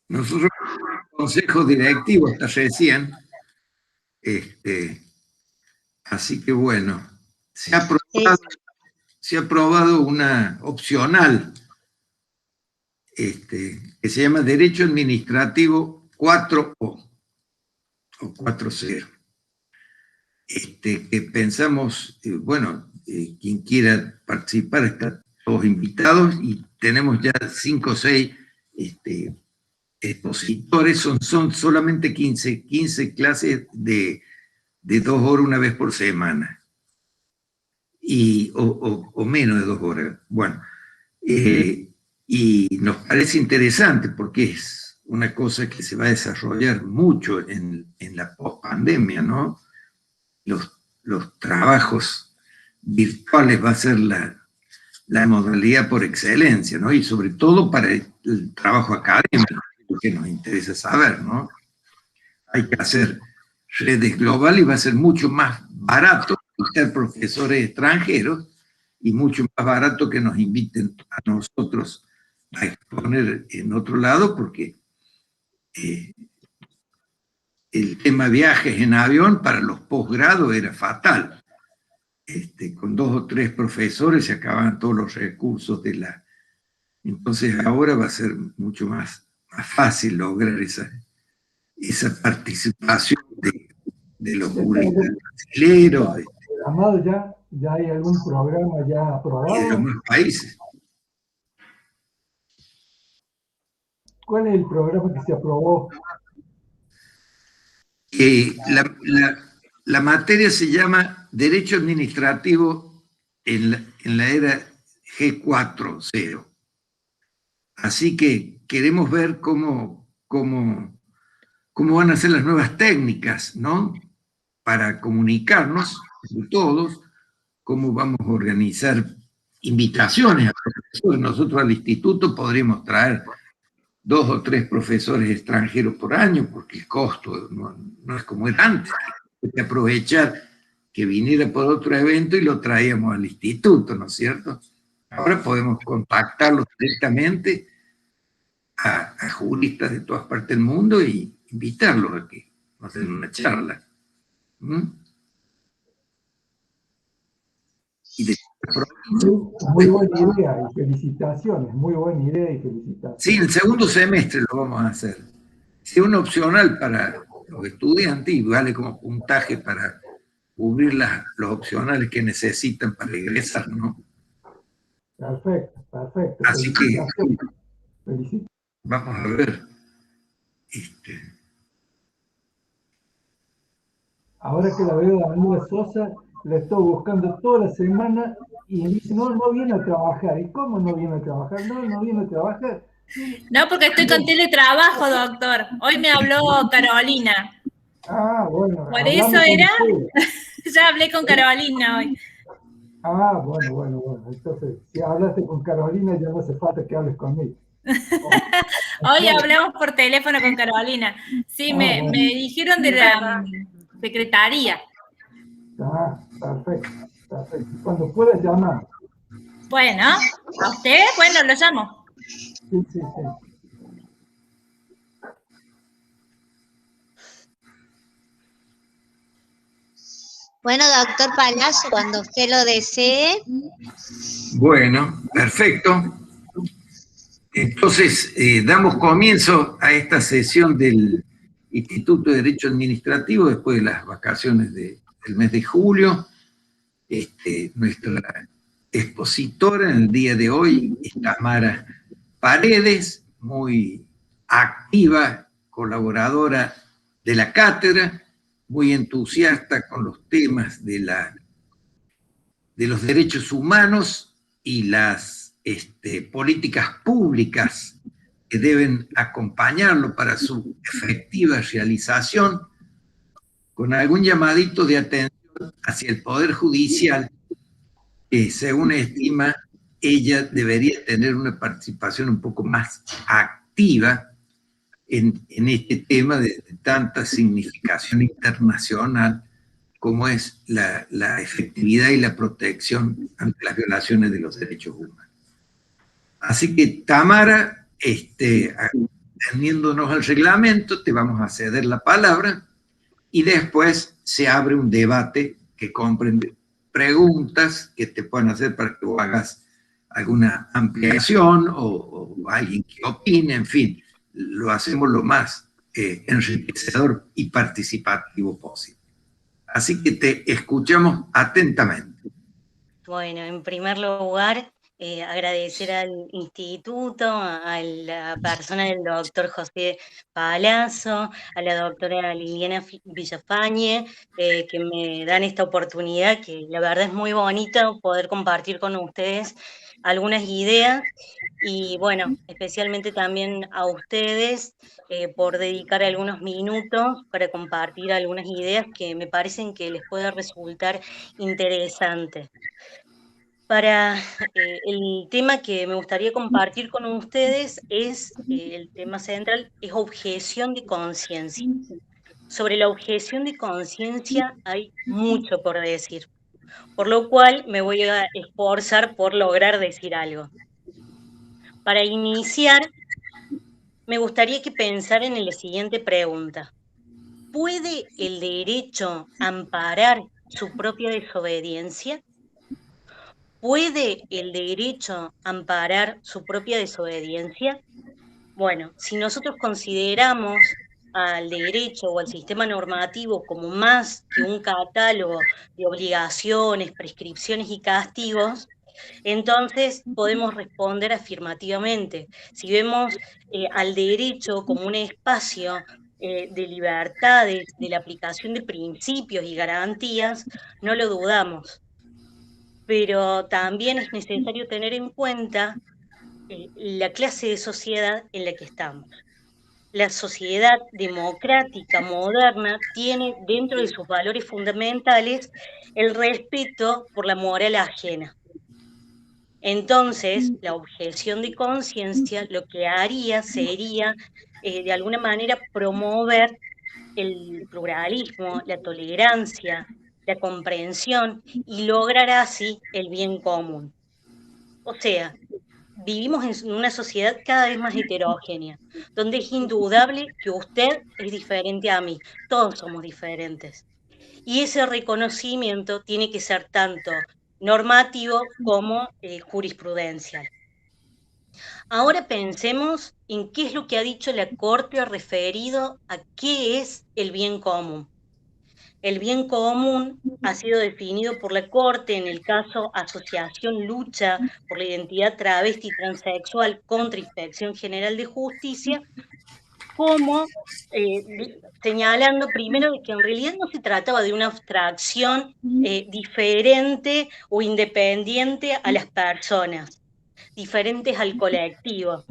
Nosotros, consejo directivo hasta recién, así que bueno, se ha aprobado una opcional que se llama Derecho Administrativo 4O o 4.0. Que pensamos, bueno, quien quiera participar están todos invitados y tenemos ya 5 o 6 expositores, son solamente 15 clases de 2 horas una vez por semana, o menos de 2 horas. Bueno, y nos parece interesante porque es una cosa que se va a desarrollar mucho en la pospandemia, ¿no? Los trabajos virtuales va a ser la modalidad por excelencia, ¿no? Y sobre todo para el trabajo académico, que nos interesa saber, ¿no? Hay que hacer redes globales y va a ser mucho más barato invitar profesores extranjeros y mucho más barato que nos inviten a nosotros a exponer en otro lado, porque el tema viajes en avión para los posgrados era fatal. Con 2 o 3 profesores se acababan todos los recursos de la... Entonces ahora va a ser mucho más fácil lograr esa participación de los brasileños. ¿Ya hay algún programa ya aprobado? Y de los más países. ¿Cuál es el programa que se aprobó? La materia se llama Derecho Administrativo en la era G4.0. Así que queremos ver cómo van a ser las nuevas técnicas, ¿no? Para comunicarnos entre todos, cómo vamos a organizar invitaciones a profesores. Nosotros al instituto podríamos traer 2 o 3 profesores extranjeros por año, porque el costo no es como era antes. Hay que aprovechar que viniera por otro evento y lo traíamos al instituto, ¿no es cierto? Ahora podemos contactarlos directamente a juristas de todas partes del mundo y invitarlos a que nos den una charla. Muy buena idea y felicitaciones, muy buena idea y felicitaciones. Sí, el segundo semestre lo vamos a hacer. Es un opcional para los estudiantes y vale como puntaje para cubrir los opcionales que necesitan para ingresar, ¿no? Perfecto, perfecto. Así que vamos a ver. Ahora que la veo a Daniela Sosa, la estoy buscando toda la semana y me dice, no viene a trabajar. ¿Y cómo no viene a trabajar? No viene a trabajar. No, porque estoy con teletrabajo, doctor. Hoy me habló Carolina. Ah, bueno. Por eso era... Ya hablé con Carolina hoy. Ah, bueno. Entonces, si hablaste con Carolina, ya no hace falta que hables conmigo. Hoy hablamos por teléfono con Carolina. Sí, me dijeron de la secretaría. Ah, perfecto. Cuando puedas llamar. Bueno, ¿a usted? Bueno, lo llamo. Sí. Bueno, doctor Palazzo, cuando usted lo desee. Bueno, perfecto. Entonces, damos comienzo a esta sesión del Instituto de Derecho Administrativo después de las vacaciones del mes de julio. Nuestra expositora en el día de hoy es Tamara Paredes, muy activa, colaboradora de la cátedra, muy entusiasta con los temas de los derechos humanos y las políticas públicas que deben acompañarlo para su efectiva realización, con algún llamadito de atención hacia el Poder Judicial, que según estima, ella debería tener una participación un poco más activa en este tema de tanta significación internacional como es la efectividad y la protección ante las violaciones de los derechos humanos. Así que, Tamara, Teniéndonos al reglamento, te vamos a ceder la palabra y después se abre un debate que comprende preguntas que te pueden hacer para que vos hagas alguna ampliación o alguien que opine, en fin, lo hacemos lo más enriquecedor y participativo posible. Así que te escuchamos atentamente. Bueno, en primer lugar, agradecer al instituto, a la persona del doctor José Palazzo, a la doctora Liliana Villafañe, que me dan esta oportunidad, que la verdad es muy bonito poder compartir con ustedes algunas ideas, y bueno, especialmente también a ustedes por dedicar algunos minutos para compartir algunas ideas que me parecen que les puede resultar interesantes. Para el tema que me gustaría compartir con ustedes es el tema central, es objeción de conciencia. Sobre la objeción de conciencia hay mucho por decir, por lo cual me voy a esforzar por lograr decir algo. Para iniciar, me gustaría que pensaran en la siguiente pregunta. ¿Puede el derecho amparar su propia desobediencia? ¿Puede el derecho amparar su propia desobediencia? Bueno, si nosotros consideramos al derecho o al sistema normativo como más que un catálogo de obligaciones, prescripciones y castigos, entonces podemos responder afirmativamente. Si vemos al derecho como un espacio de libertades, de la aplicación de principios y garantías, no lo dudamos. Pero también es necesario tener en cuenta la clase de sociedad en la que estamos. La sociedad democrática moderna tiene dentro de sus valores fundamentales el respeto por la moral ajena. Entonces, la objeción de conciencia lo que haría sería, de alguna manera, promover el pluralismo, la tolerancia, la comprensión y lograr así el bien común. O sea, vivimos en una sociedad cada vez más heterogénea, donde es indudable que usted es diferente a mí, todos somos diferentes. Y ese reconocimiento tiene que ser tanto normativo como jurisprudencial. Ahora pensemos en qué es lo que ha dicho la Corte referido a qué es el bien común. El bien común ha sido definido por la Corte en el caso Asociación Lucha por la Identidad Travesti y Transexual contra Inspección General de Justicia, como señalando primero que en realidad no se trataba de una abstracción diferente o independiente a las personas, diferentes al colectivo.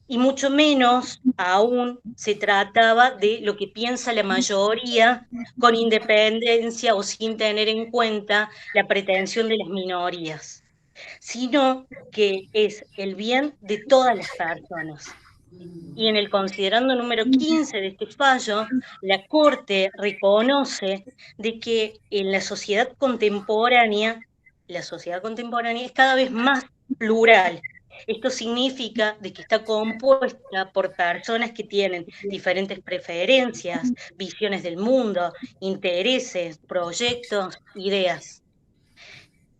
Y mucho menos aún se trataba de lo que piensa la mayoría con independencia o sin tener en cuenta la pretensión de las minorías, sino que es el bien de todas las personas. Y en el considerando número 15 de este fallo, la Corte reconoce de que en la sociedad contemporánea es cada vez más plural. Esto significa de que está compuesta por personas que tienen diferentes preferencias, visiones del mundo, intereses, proyectos, ideas.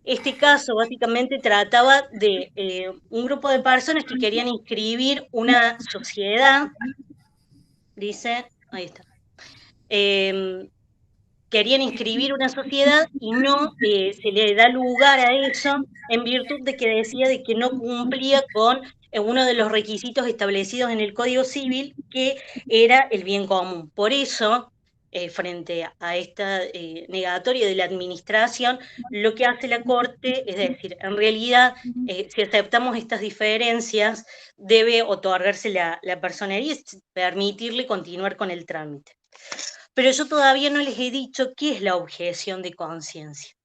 Este caso básicamente trataba de un grupo de personas que querían inscribir una sociedad, dice, ahí está, querían inscribir una sociedad y no se le da lugar a eso en virtud de que decía de que no cumplía con uno de los requisitos establecidos en el Código Civil, que era el bien común. Por eso, frente a esta negatoria de la administración, lo que hace la Corte es decir, en realidad, si aceptamos estas diferencias, debe otorgarse la personería y permitirle continuar con el trámite. Pero yo todavía no les he dicho qué es la objeción de conciencia.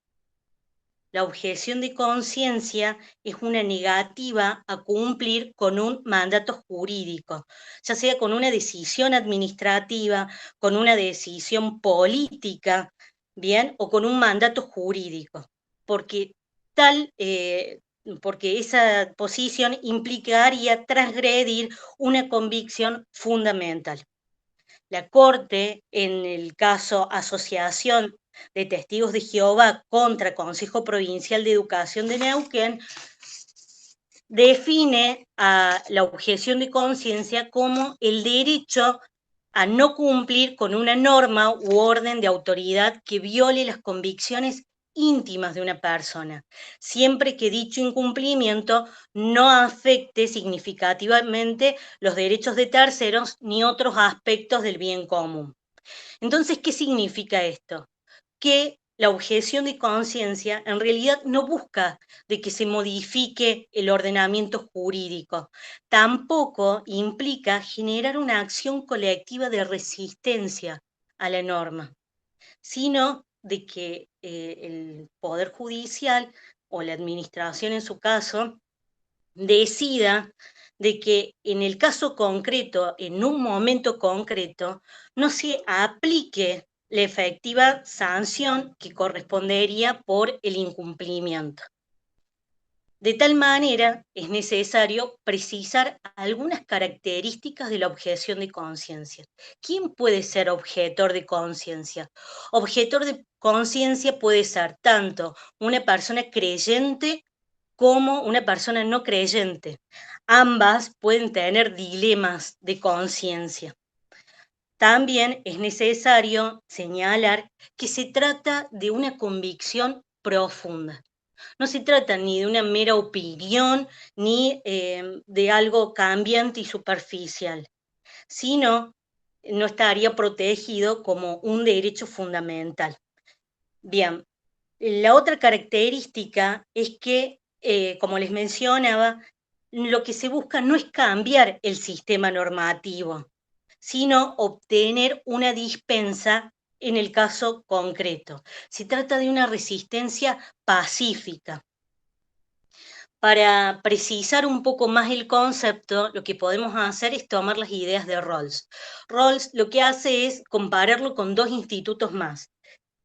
La objeción de conciencia es una negativa a cumplir con un mandato jurídico, ya sea con una decisión administrativa, con una decisión política, ¿bien? O con un mandato jurídico, porque tal porque esa posición implicaría transgredir una convicción fundamental. La Corte, en el caso Asociación de Testigos de Jehová contra Consejo Provincial de Educación de Neuquén, define a la objeción de conciencia como el derecho a no cumplir con una norma u orden de autoridad que viole las convicciones íntimas de una persona, siempre que dicho incumplimiento no afecte significativamente los derechos de terceros ni otros aspectos del bien común. Entonces, ¿qué significa esto? Que la objeción de conciencia en realidad no busca de que se modifique el ordenamiento jurídico, tampoco implica generar una acción colectiva de resistencia a la norma, sino de que el Poder Judicial o la Administración en su caso decida de que en el caso concreto, en un momento concreto, no se aplique la efectiva sanción que correspondería por el incumplimiento. De tal manera, es necesario precisar algunas características de la objeción de conciencia. ¿Quién puede ser objetor de conciencia? Objetor de conciencia puede ser tanto una persona creyente como una persona no creyente. Ambas pueden tener dilemas de conciencia. También es necesario señalar que se trata de una convicción profunda. No se trata ni de una mera opinión ni de algo cambiante y superficial, sino no estaría protegido como un derecho fundamental. Bien, la otra característica es que, como les mencionaba, lo que se busca no es cambiar el sistema normativo, sino obtener una dispensa en el caso concreto. Se trata de una resistencia pacífica. Para precisar un poco más el concepto, lo que podemos hacer es tomar las ideas de Rawls. Rawls lo que hace es compararlo con dos institutos más: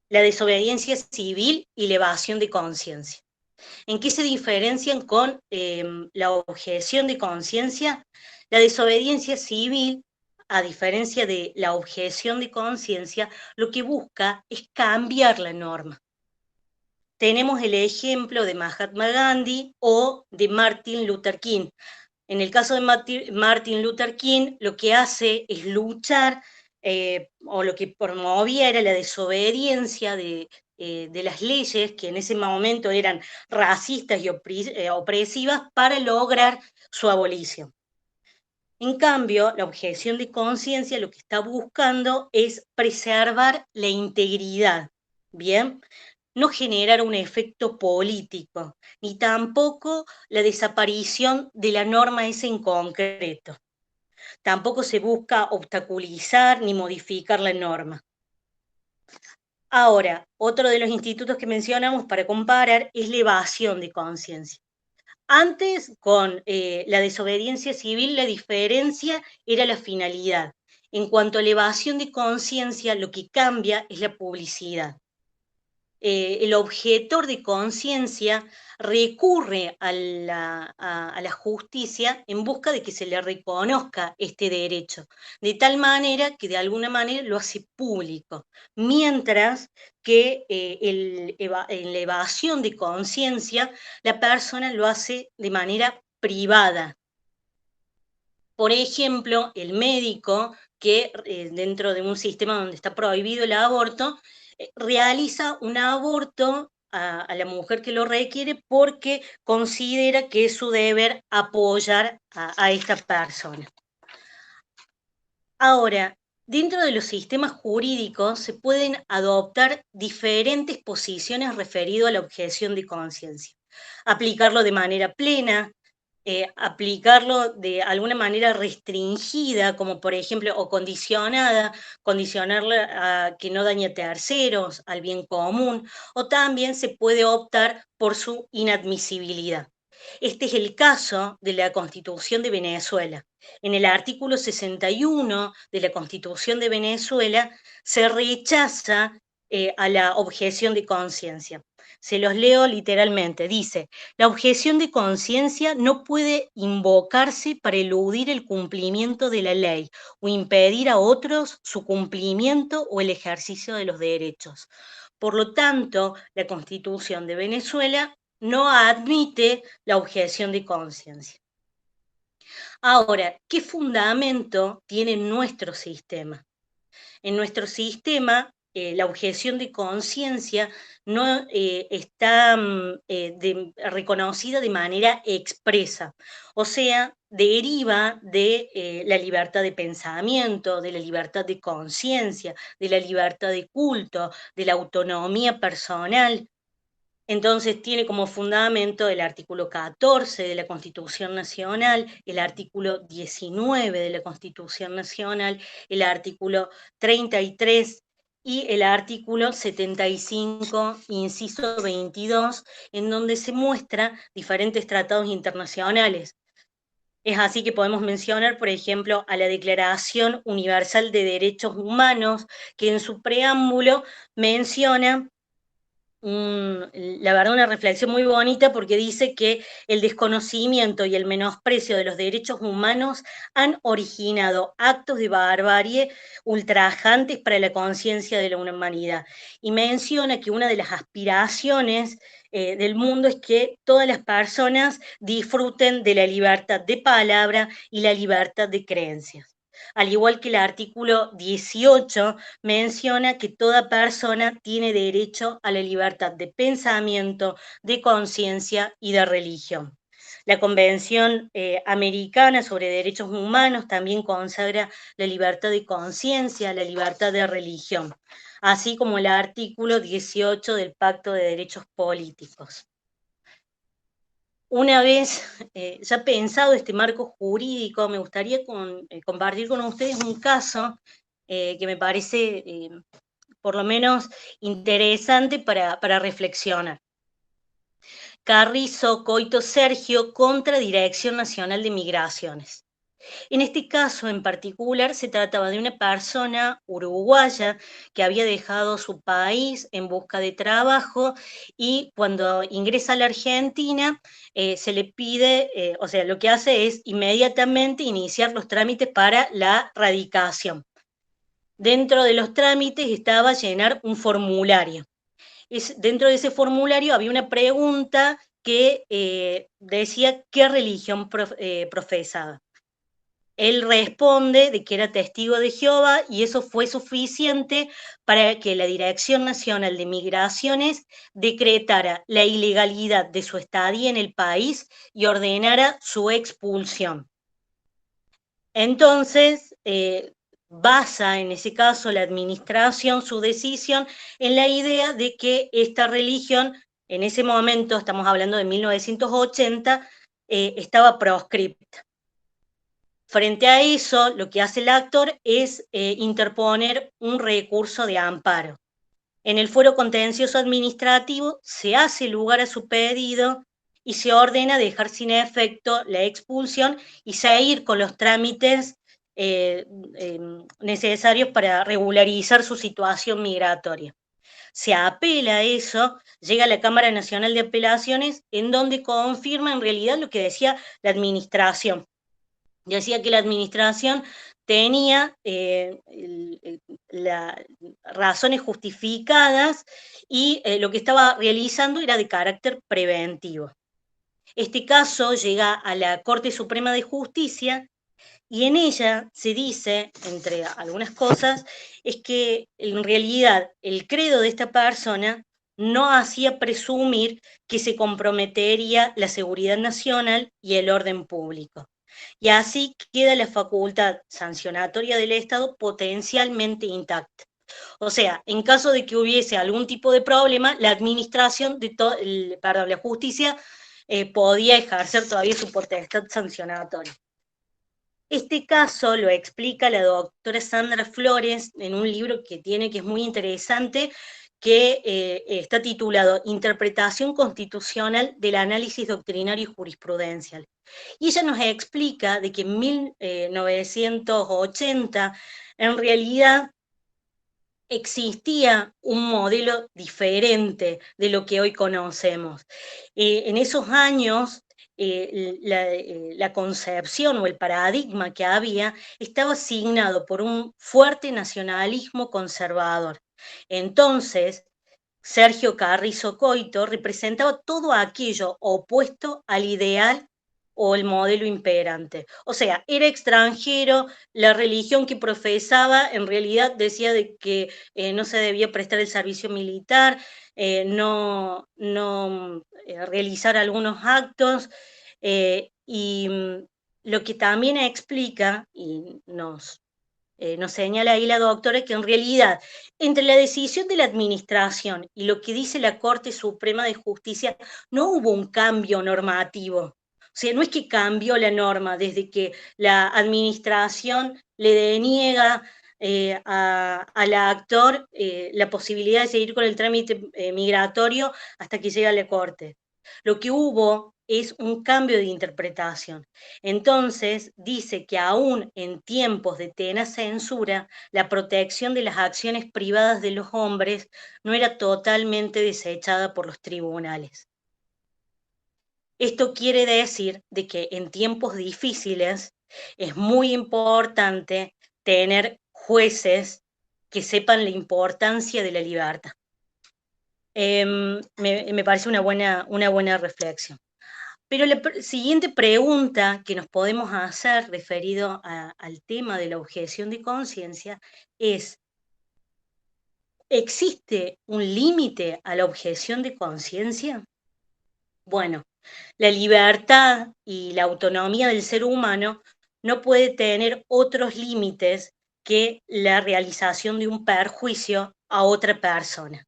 la desobediencia civil y la evasión de conciencia. ¿En qué se diferencian con la objeción de conciencia? La desobediencia civil, a diferencia de la objeción de conciencia, lo que busca es cambiar la norma. Tenemos el ejemplo de Mahatma Gandhi o de Martin Luther King. En el caso de Martin Luther King, lo que hace es luchar, o lo que promovía era la desobediencia de las leyes que en ese momento eran racistas y opresivas para lograr su abolición. En cambio, la objeción de conciencia lo que está buscando es preservar la integridad, ¿bien? No generar un efecto político, ni tampoco la desaparición de la norma esa en concreto. Tampoco se busca obstaculizar ni modificar la norma. Ahora, otro de los institutos que mencionamos para comparar es la evasión de conciencia. Antes, con la desobediencia civil, la diferencia era la finalidad. En cuanto a la evasión de conciencia, lo que cambia es la publicidad. El objetor de conciencia recurre a la justicia en busca de que se le reconozca este derecho, de tal manera que de alguna manera lo hace público, mientras que en la evasión de conciencia la persona lo hace de manera privada. Por ejemplo, el médico que dentro de un sistema donde está prohibido el aborto, realiza un aborto a la mujer que lo requiere porque considera que es su deber apoyar a esta persona. Ahora, dentro de los sistemas jurídicos se pueden adoptar diferentes posiciones referido a la objeción de conciencia. Aplicarlo de manera plena, aplicarlo de alguna manera restringida, como por ejemplo, o condicionada, condicionarla a que no dañe a terceros, al bien común, o también se puede optar por su inadmisibilidad. Este es el caso de la Constitución de Venezuela. En el artículo 61 de la Constitución de Venezuela se rechaza a la objeción de conciencia. Se los leo literalmente. Dice: la objeción de conciencia no puede invocarse para eludir el cumplimiento de la ley o impedir a otros su cumplimiento o el ejercicio de los derechos. Por lo tanto, la Constitución de Venezuela no admite la objeción de conciencia. Ahora, ¿qué fundamento tiene nuestro sistema? En nuestro sistema, la objeción de conciencia no está reconocida de manera expresa, o sea, deriva de la libertad de pensamiento, de la libertad de conciencia, de la libertad de culto, de la autonomía personal. Entonces tiene como fundamento el artículo 14 de la Constitución Nacional, el artículo 19 de la Constitución Nacional, el artículo 33 y el artículo 75, inciso 22, en donde se muestra diferentes tratados internacionales. Es así que podemos mencionar, por ejemplo, a la Declaración Universal de Derechos Humanos, que en su preámbulo menciona la verdad, una reflexión muy bonita, porque dice que el desconocimiento y el menosprecio de los derechos humanos han originado actos de barbarie ultrajantes para la conciencia de la humanidad. Y menciona que una de las aspiraciones del mundo es que todas las personas disfruten de la libertad de palabra y la libertad de creencias. Al igual que el artículo 18 menciona que toda persona tiene derecho a la libertad de pensamiento, de conciencia y de religión. La Convención Americana sobre Derechos Humanos también consagra la libertad de conciencia, la libertad de religión, así como el artículo 18 del Pacto de Derechos Políticos. Una vez ya pensado este marco jurídico, me gustaría compartir con ustedes un caso que me parece por lo menos interesante para reflexionar. Carrizo Coito Sergio contra Dirección Nacional de Migraciones. En este caso en particular se trataba de una persona uruguaya que había dejado su país en busca de trabajo y cuando ingresa a la Argentina se le pide, o sea, lo que hace es inmediatamente iniciar los trámites para la radicación. Dentro de los trámites estaba llenar un formulario. Dentro de ese formulario había una pregunta que decía qué religión profesaba. Él responde de que era testigo de Jehová y eso fue suficiente para que la Dirección Nacional de Migraciones decretara la ilegalidad de su estadía en el país y ordenara su expulsión. Entonces, basa en ese caso la administración su decisión en la idea de que esta religión, en ese momento, estamos hablando de 1980, estaba proscripta. Frente a eso, lo que hace el actor es interponer un recurso de amparo. En el fuero contencioso administrativo se hace lugar a su pedido y se ordena dejar sin efecto la expulsión y seguir con los trámites necesarios para regularizar su situación migratoria. Se apela a eso, llega a la Cámara Nacional de Apelaciones, en donde confirma en realidad lo que decía la administración. Decía que la administración tenía las razones justificadas y lo que estaba realizando era de carácter preventivo. Este caso llega a la Corte Suprema de Justicia y en ella se dice, entre algunas cosas, es que en realidad el credo de esta persona no hacía presumir que se comprometería la seguridad nacional y el orden público. Y así queda la facultad sancionatoria del Estado potencialmente intacta. O sea, en caso de que hubiese algún tipo de problema, la administración la justicia podía ejercer todavía su potestad sancionatoria. Este caso lo explica la doctora Sandra Flores en un libro que es muy interesante, que está titulado Interpretación Constitucional del Análisis Doctrinario y Jurisprudencial. Y ella nos explica de que en 1980, en realidad, existía un modelo diferente de lo que hoy conocemos. En esos años, la concepción o el paradigma que había estaba asignado por un fuerte nacionalismo conservador. Entonces, Sergio Carrizo Coito representaba todo aquello opuesto al ideal o el modelo imperante. O sea, era extranjero, la religión que profesaba en realidad decía de que no se debía prestar el servicio militar, no realizar algunos actos, y lo que también explica, y nos señala ahí la doctora, que en realidad entre la decisión de la administración y lo que dice la Corte Suprema de Justicia no hubo un cambio normativo. O sea, no es que cambió la norma desde que la administración le deniega al actor la posibilidad de seguir con el trámite migratorio hasta que llega a la Corte. Lo que hubo es un cambio de interpretación. Entonces, dice que aún en tiempos de tenaz censura, la protección de las acciones privadas de los hombres no era totalmente desechada por los tribunales. Esto quiere decir de que en tiempos difíciles es muy importante tener jueces que sepan la importancia de la libertad. Me parece una buena reflexión. Pero la siguiente pregunta que nos podemos hacer referido al tema de la objeción de conciencia es, ¿existe un límite a la objeción de conciencia? Bueno, la libertad y la autonomía del ser humano no puede tener otros límites que la realización de un perjuicio a otra persona.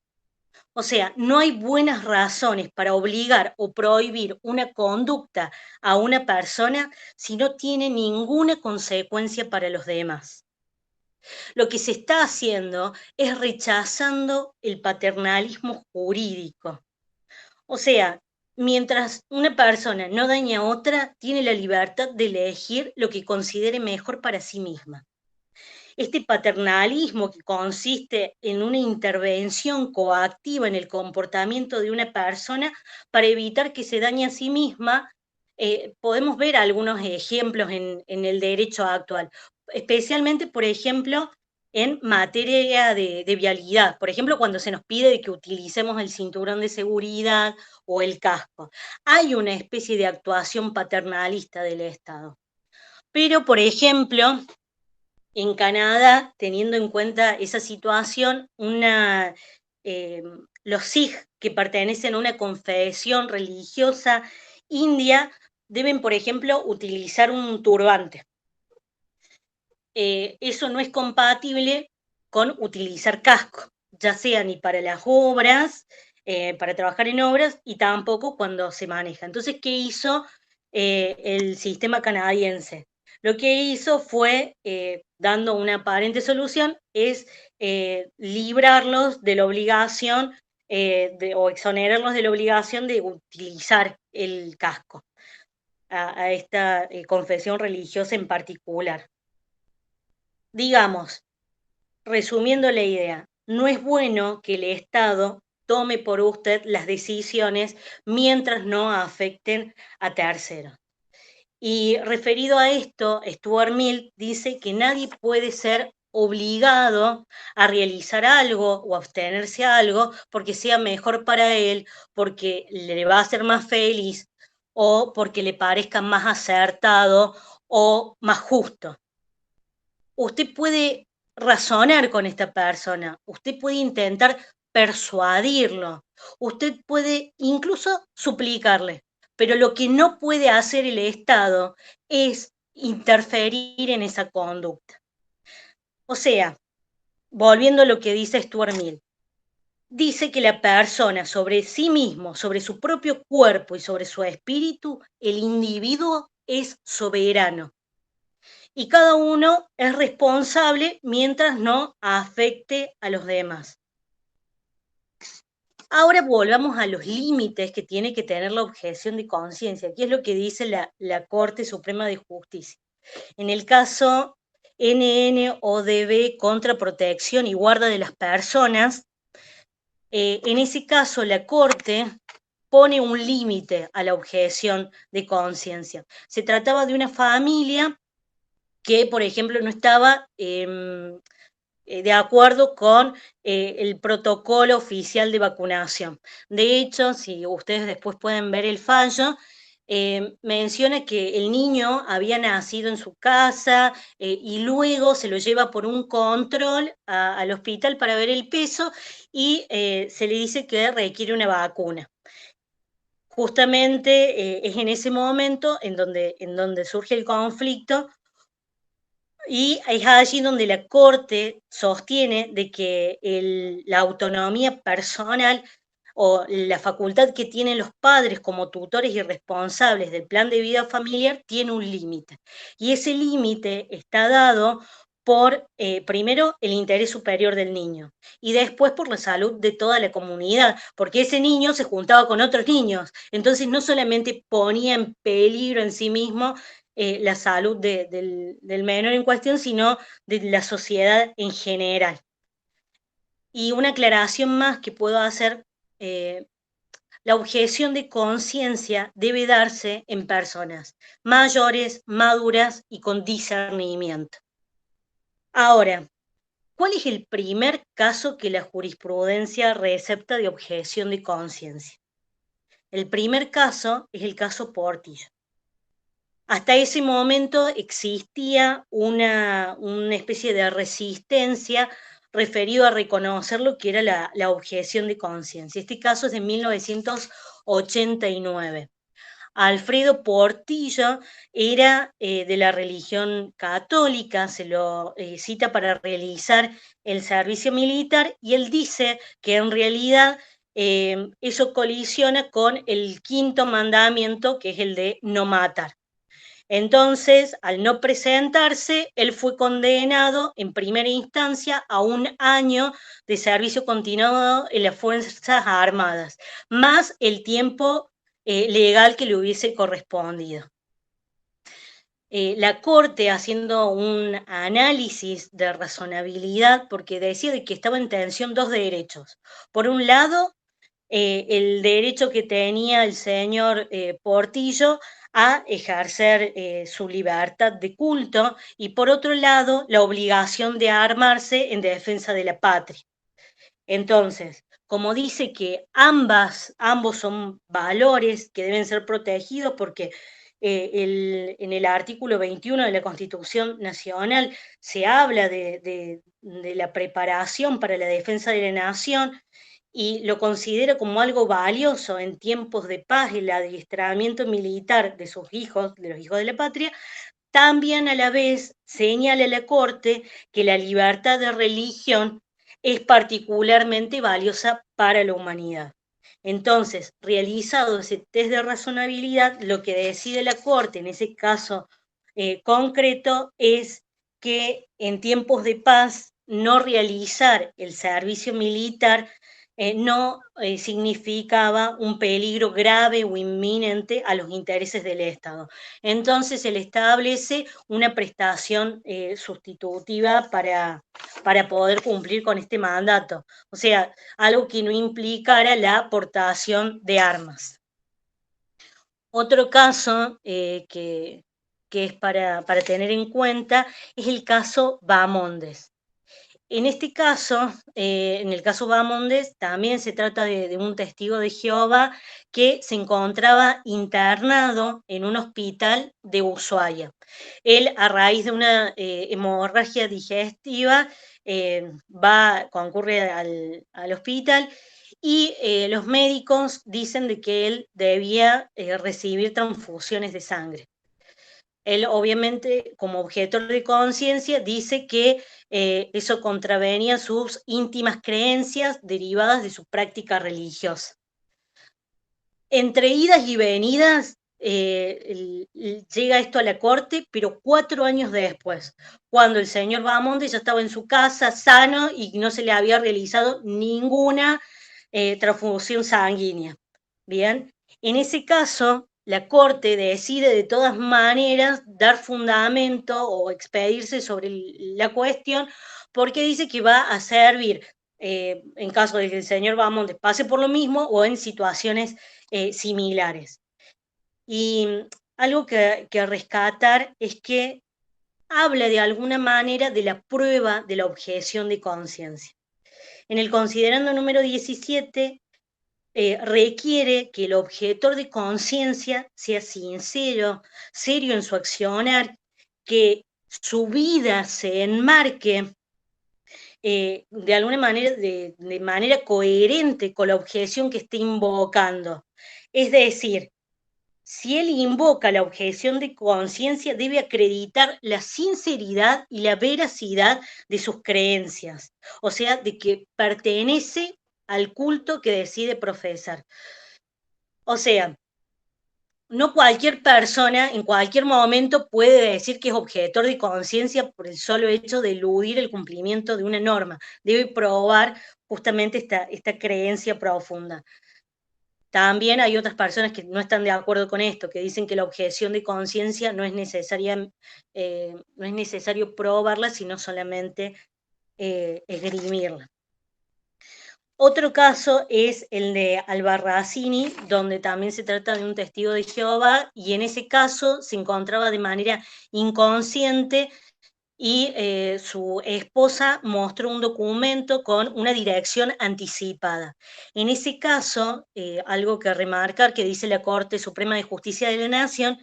O sea, no hay buenas razones para obligar o prohibir una conducta a una persona si no tiene ninguna consecuencia para los demás. Lo que se está haciendo es rechazando el paternalismo jurídico. O sea, mientras una persona no daña a otra, tiene la libertad de elegir lo que considere mejor para sí misma. Este paternalismo que consiste en una intervención coactiva en el comportamiento de una persona para evitar que se dañe a sí misma, podemos ver algunos ejemplos en el derecho actual, especialmente, por ejemplo, en materia de vialidad. Por ejemplo, cuando se nos pide de que utilicemos el cinturón de seguridad o el casco. Hay una especie de actuación paternalista del Estado. Pero, por ejemplo, en Canadá, teniendo en cuenta esa situación, los Sikh, que pertenecen a una confesión religiosa india, deben, por ejemplo, utilizar un turbante. Eso no es compatible con utilizar casco, ya sea ni para las obras, para trabajar en obras, y tampoco cuando se maneja. Entonces, ¿qué hizo el sistema canadiense? Lo que hizo fue, dando una aparente solución, es librarlos de la obligación o exonerarlos de la obligación de utilizar el casco a esta confesión religiosa en particular. Digamos, resumiendo la idea, no es bueno que el Estado tome por usted las decisiones mientras no afecten a terceros. Y referido a esto, Stuart Mill dice que nadie puede ser obligado a realizar algo o abstenerse a algo porque sea mejor para él, porque le va a hacer más feliz o porque le parezca más acertado o más justo. Usted puede razonar con esta persona, usted puede intentar persuadirlo, usted puede incluso suplicarle, pero lo que no puede hacer el Estado es interferir en esa conducta. O sea, volviendo a lo que dice Stuart Mill, dice que la persona sobre sí mismo, sobre su propio cuerpo y sobre su espíritu, el individuo es soberano. Y cada uno es responsable mientras no afecte a los demás. Ahora volvamos a los límites que tiene que tener la objeción de conciencia, que es lo que dice la Corte Suprema de Justicia. En el caso NN-ODB contra protección y guarda de las personas. En ese caso, la Corte pone un límite a la objeción de conciencia. Se trataba de una familia que, por ejemplo, no estaba de acuerdo con el protocolo oficial de vacunación. De hecho, si ustedes después pueden ver el fallo, menciona que el niño había nacido en su casa y luego se lo lleva por un control al hospital para ver el peso y se le dice que requiere una vacuna. Justamente es en ese momento en donde surge el conflicto y es allí donde la Corte sostiene de que la autonomía personal o la facultad que tienen los padres como tutores y responsables del plan de vida familiar tiene un límite. Y ese límite está dado por, primero, el interés superior del niño y después por la salud de toda la comunidad, porque ese niño se juntaba con otros niños, entonces no solamente ponía en peligro en sí mismo la salud del menor en cuestión, sino de la sociedad en general. Y una aclaración más que puedo hacer, la objeción de conciencia debe darse en personas mayores, maduras y con discernimiento. Ahora, ¿cuál es el primer caso que la jurisprudencia recepta de objeción de conciencia? El primer caso es el caso Portillo. Hasta ese momento existía una especie de resistencia referido a reconocer lo que era la objeción de conciencia. Este caso es de 1989. Alfredo Portillo era de la religión católica, se lo cita para realizar el servicio militar y él dice que en realidad eso colisiona con el quinto mandamiento, que es el de no matar. Entonces, al no presentarse, él fue condenado en primera instancia a 1 año de servicio continuado en las Fuerzas Armadas, más el tiempo legal que le hubiese correspondido. La Corte, haciendo un análisis de razonabilidad, porque decía de que estaba en tensión dos derechos. Por un lado, el derecho que tenía el señor Portillo a ejercer su libertad de culto y por otro lado la obligación de armarse en defensa de la patria. Entonces, como dice que ambos son valores que deben ser protegidos porque en el artículo 21 de la Constitución Nacional se habla de la preparación para la defensa de la nación y lo considera como algo valioso en tiempos de paz, el adiestramiento militar de sus hijos, de los hijos de la patria, también a la vez señala la Corte que la libertad de religión es particularmente valiosa para la humanidad. Entonces, realizado ese test de razonabilidad, lo que decide la Corte en ese caso concreto es que en tiempos de paz no realizar el servicio militar no significaba un peligro grave o inminente a los intereses del Estado. Entonces se le establece una prestación sustitutiva para poder cumplir con este mandato. O sea, algo que no implicara la aportación de armas. Otro caso que es para tener en cuenta es el caso Bahamondes. En este caso, en el caso Bahamondes, también se trata de un testigo de Jehová que se encontraba internado en un hospital de Ushuaia. Él, a raíz de una hemorragia digestiva, concurre al hospital y los médicos dicen de que él debía recibir transfusiones de sangre. Él, obviamente, como objetor de conciencia, dice que eso contravenía sus íntimas creencias derivadas de su práctica religiosa. Entre idas y venidas, llega esto a la Corte, pero 4 años después, cuando el señor Bahamondes ya estaba en su casa, sano, y no se le había realizado ninguna transfusión sanguínea. Bien, en ese caso, la Corte decide de todas maneras dar fundamento o expedirse sobre la cuestión, porque dice que va a servir en caso de que el señor Bahamondes pase por lo mismo o en situaciones similares. Y algo que rescatar es que habla de alguna manera de la prueba de la objeción de conciencia. En el considerando número 17, requiere que el objetor de conciencia sea sincero, serio en su accionar, que su vida se enmarque de alguna manera, de manera coherente con la objeción que esté invocando. Es decir, si él invoca la objeción de conciencia, debe acreditar la sinceridad y la veracidad de sus creencias, o sea, de que pertenece al culto que decide profesar. O sea, no cualquier persona en cualquier momento puede decir que es objetor de conciencia por el solo hecho de eludir el cumplimiento de una norma. Debe probar justamente esta creencia profunda. También hay otras personas que no están de acuerdo con esto, que dicen que la objeción de conciencia no es necesario probarla, sino solamente esgrimirla. Otro caso es el de Albarracini, donde también se trata de un testigo de Jehová, y en ese caso se encontraba de manera inconsciente y su esposa mostró un documento con una dirección anticipada. En ese caso, algo que remarcar que dice la Corte Suprema de Justicia de la Nación,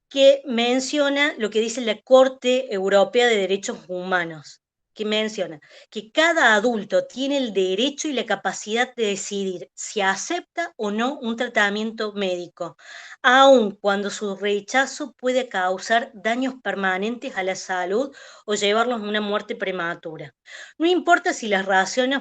que menciona lo que dice la Corte Europea de Derechos Humanos, que menciona que cada adulto tiene el derecho y la capacidad de decidir si acepta o no un tratamiento médico, aun cuando su rechazo puede causar daños permanentes a la salud o llevarlos a una muerte prematura. No importa si las razones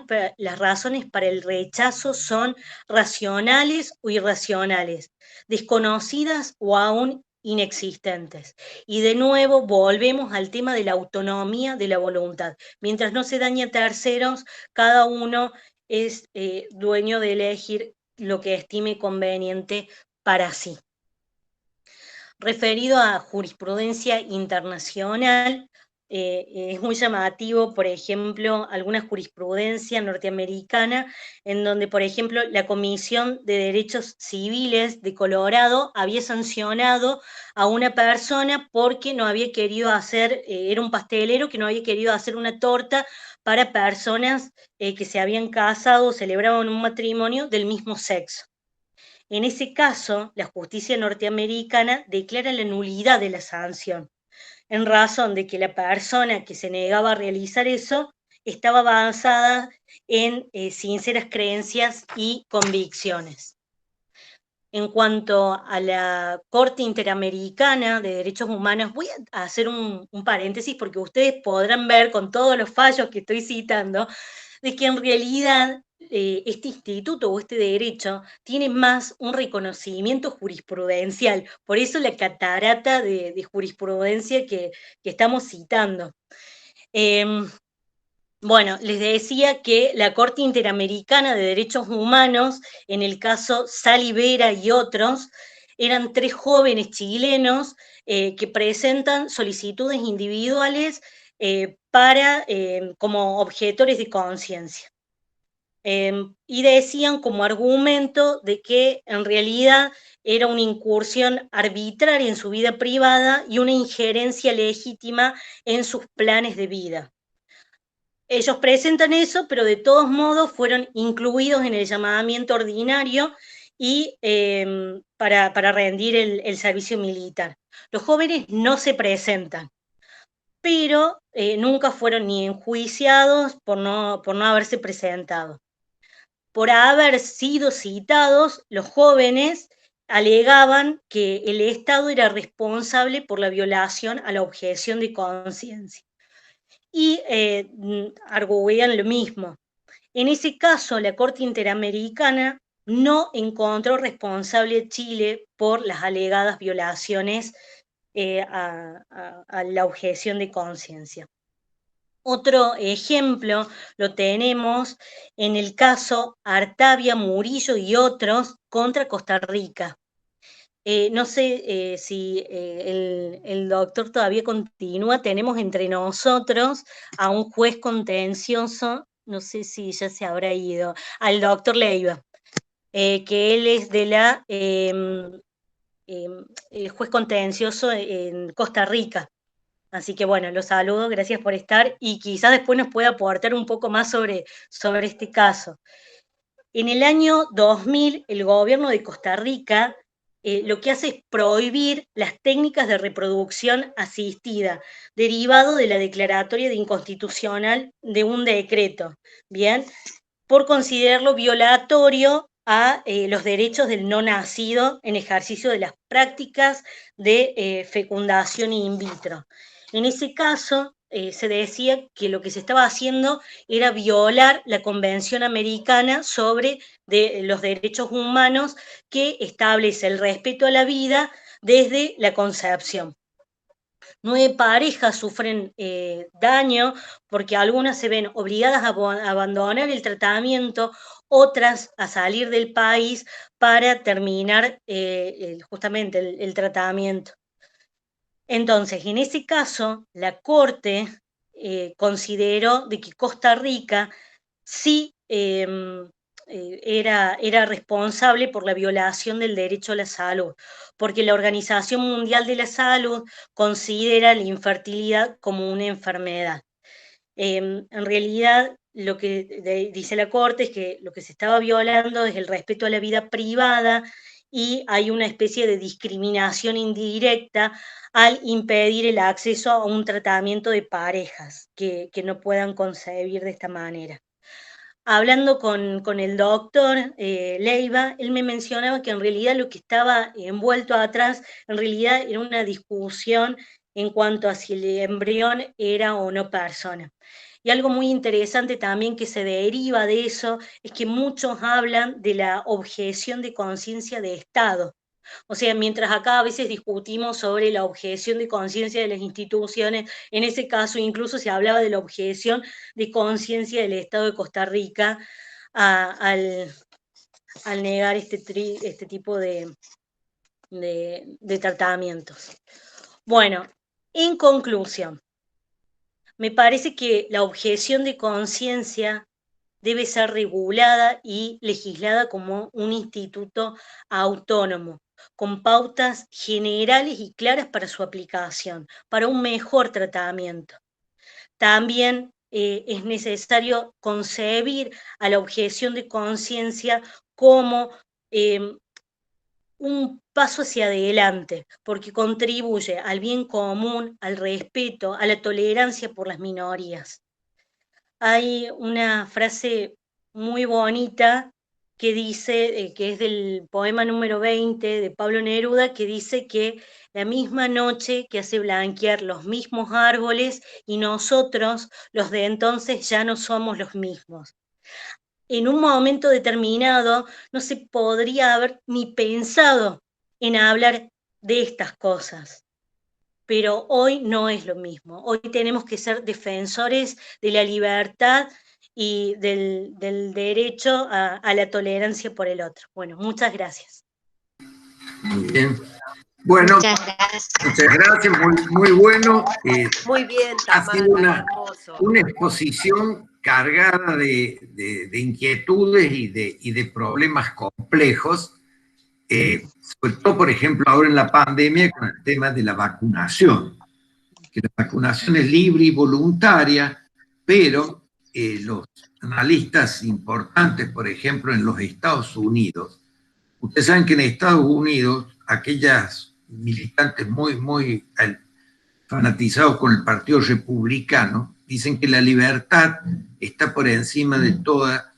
para el rechazo son racionales o irracionales, desconocidas o aún inexistentes. Y de nuevo volvemos al tema de la autonomía de la voluntad. Mientras no se dañe a terceros, cada uno es dueño de elegir lo que estime conveniente para sí. Referido a jurisprudencia internacional, es muy llamativo, por ejemplo, alguna jurisprudencia norteamericana en donde, por ejemplo, la Comisión de Derechos Civiles de Colorado había sancionado a una persona porque no había querido hacer, era un pastelero que no había querido hacer una torta para personas que se habían casado o celebraban un matrimonio del mismo sexo. En ese caso, la justicia norteamericana declara la nulidad de la sanción, en razón de que la persona que se negaba a realizar eso estaba basada en sinceras creencias y convicciones. En cuanto a la Corte Interamericana de Derechos Humanos, voy a hacer un paréntesis porque ustedes podrán ver con todos los fallos que estoy citando, de que en realidad este instituto o este derecho tiene más un reconocimiento jurisprudencial, por eso la catarata de jurisprudencia que estamos citando. Bueno, les decía que la Corte Interamericana de Derechos Humanos, en el caso Sally Vera y otros, eran 3 jóvenes chilenos que presentan solicitudes individuales como objetores de conciencia. Y decían como argumento de que en realidad era una incursión arbitraria en su vida privada y una injerencia legítima en sus planes de vida. Ellos presentan eso, pero de todos modos fueron incluidos en el llamamiento ordinario y para rendir el servicio militar. Los jóvenes no se presentan, pero nunca fueron ni enjuiciados por no haberse presentado. Por haber sido citados, los jóvenes alegaban que el Estado era responsable por la violación a la objeción de conciencia. Y arguían lo mismo. En ese caso, la Corte Interamericana no encontró responsable a Chile por las alegadas violaciones a la objeción de conciencia. Otro ejemplo lo tenemos en el caso Artavia, Murillo y otros contra Costa Rica. No sé si el doctor todavía continúa. Tenemos entre nosotros a un juez contencioso, no sé si ya se habrá ido, al doctor Leiva, que él es de la juez contencioso en Costa Rica. Así que bueno, los saludo, gracias por estar y quizás después nos pueda aportar un poco más sobre este caso. En el año 2000, el gobierno de Costa Rica lo que hace es prohibir las técnicas de reproducción asistida, derivado de la declaratoria de inconstitucional de un decreto, ¿bien? Por considerarlo violatorio a los derechos del no nacido en ejercicio de las prácticas de fecundación in vitro. En ese caso, se decía que lo que se estaba haciendo era violar la Convención Americana sobre los Derechos Humanos, que establece el respeto a la vida desde la concepción. 9 parejas sufren daño porque algunas se ven obligadas a abandonar el tratamiento, otras a salir del país para terminar justamente el tratamiento. Entonces, en ese caso, la Corte consideró de que Costa Rica sí era responsable por la violación del derecho a la salud, porque la Organización Mundial de la Salud considera la infertilidad como una enfermedad. En realidad, lo que dice la Corte es que lo que se estaba violando es el respeto a la vida privada y hay una especie de discriminación indirecta al impedir el acceso a un tratamiento de parejas que no puedan concebir de esta manera. Hablando con el doctor Leiva, él me mencionaba que en realidad lo que estaba envuelto atrás, en realidad era una discusión en cuanto a si el embrión era o no persona. Y algo muy interesante también que se deriva de eso es que muchos hablan de la objeción de conciencia de Estado. O sea, mientras acá a veces discutimos sobre la objeción de conciencia de las instituciones, en ese caso incluso se hablaba de la objeción de conciencia del Estado de Costa Rica al negar este tipo de tratamientos. Bueno, en conclusión, me parece que la objeción de conciencia debe ser regulada y legislada como un instituto autónomo, con pautas generales y claras para su aplicación, para un mejor tratamiento. También es necesario concebir a la objeción de conciencia como un paso hacia adelante, porque contribuye al bien común, al respeto, a la tolerancia por las minorías. Hay una frase muy bonita que dice, que es del poema número 20 de Pablo Neruda, que dice que la misma noche que hace blanquear los mismos árboles y nosotros, los de entonces, ya no somos los mismos. En un momento determinado no se podría haber ni pensado en hablar de estas cosas. Pero hoy no es lo mismo. Hoy tenemos que ser defensores de la libertad y del derecho a la tolerancia por el otro. Bueno, muchas gracias. Muy bien. Bueno, muchas gracias, muy bueno. Muy bien, ha sido Tamara, una exposición cargada de inquietudes y de problemas complejos. Sobre todo, por ejemplo, ahora en la pandemia con el tema de la vacunación, que la vacunación es libre y voluntaria, pero los analistas importantes, por ejemplo, en los Estados Unidos, ustedes saben que en Estados Unidos, aquellas militantes muy fanatizados con el Partido Republicano, dicen que la libertad está por encima de toda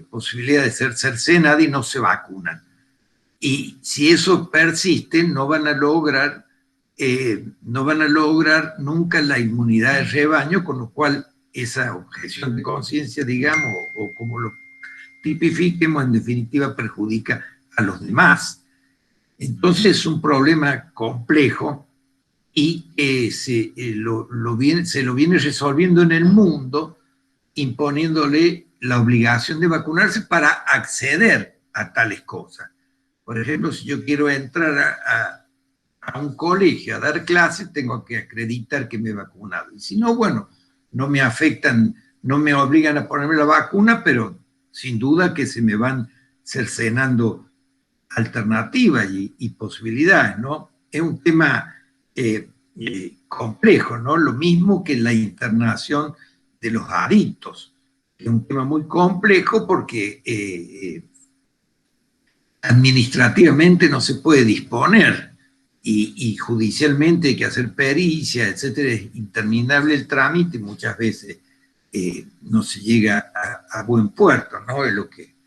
posibilidad de ser cercenada y no se vacunan. Y si eso persiste, no van a lograr nunca la inmunidad de rebaño, con lo cual esa objeción de conciencia, digamos, o como lo tipifiquemos, en definitiva perjudica a los demás. Entonces es un problema complejo y se lo viene resolviendo en el mundo, imponiéndole la obligación de vacunarse para acceder a tales cosas. Por ejemplo, si yo quiero entrar a un colegio a dar clases, tengo que acreditar que me he vacunado. Y si no, bueno, no me afectan, no me obligan a ponerme la vacuna, pero sin duda que se me van cercenando alternativas y posibilidades, ¿no? Es un tema complejo, ¿no? Lo mismo que la internación de los adictos. Es un tema muy complejo porque administrativamente no se puede disponer y judicialmente hay que hacer pericia, etcétera. Es interminable el trámite, muchas veces no se llega a buen puerto, ¿no? Es lo que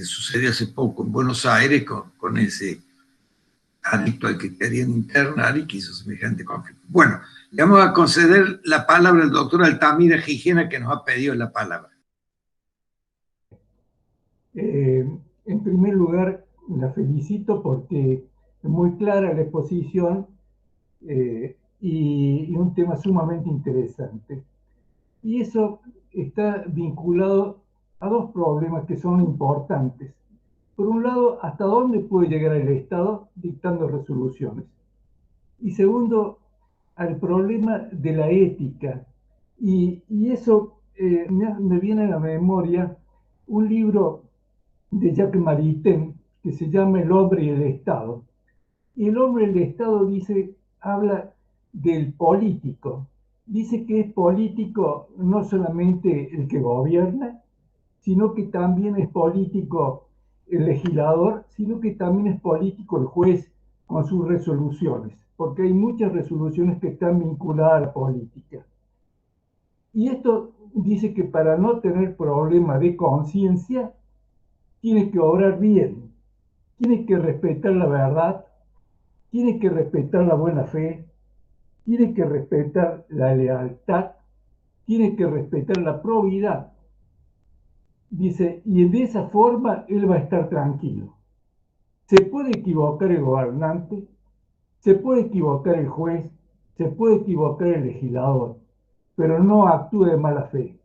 sucedió hace poco en Buenos Aires con ese adicto al que querían internar y que hizo semejante conflicto. Bueno, le vamos a conceder la palabra al doctor Altamira Gijena, que nos ha pedido la palabra. En primer lugar, la felicito porque es muy clara la exposición y un tema sumamente interesante. Y eso está vinculado a dos problemas que son importantes. Por un lado, ¿hasta dónde puede llegar el Estado dictando resoluciones? Y segundo, al problema de la ética. Y eso me viene a la memoria un libro de Jacques Maritain que se llama El hombre y el Estado. Y el hombre y el Estado habla del político. Dice que es político no solamente el que gobierna, sino que también es político el legislador, sino que también es político el juez con sus resoluciones, porque hay muchas resoluciones que están vinculadas a la política. Y esto dice que para no tener problema de conciencia, tiene que obrar bien, tiene que respetar la verdad, tiene que respetar la buena fe, tiene que respetar la lealtad, tiene que respetar la probidad. Dice, y de esa forma él va a estar tranquilo. Se puede equivocar el gobernante, se puede equivocar el juez, se puede equivocar el legislador, pero no actúe de mala fe.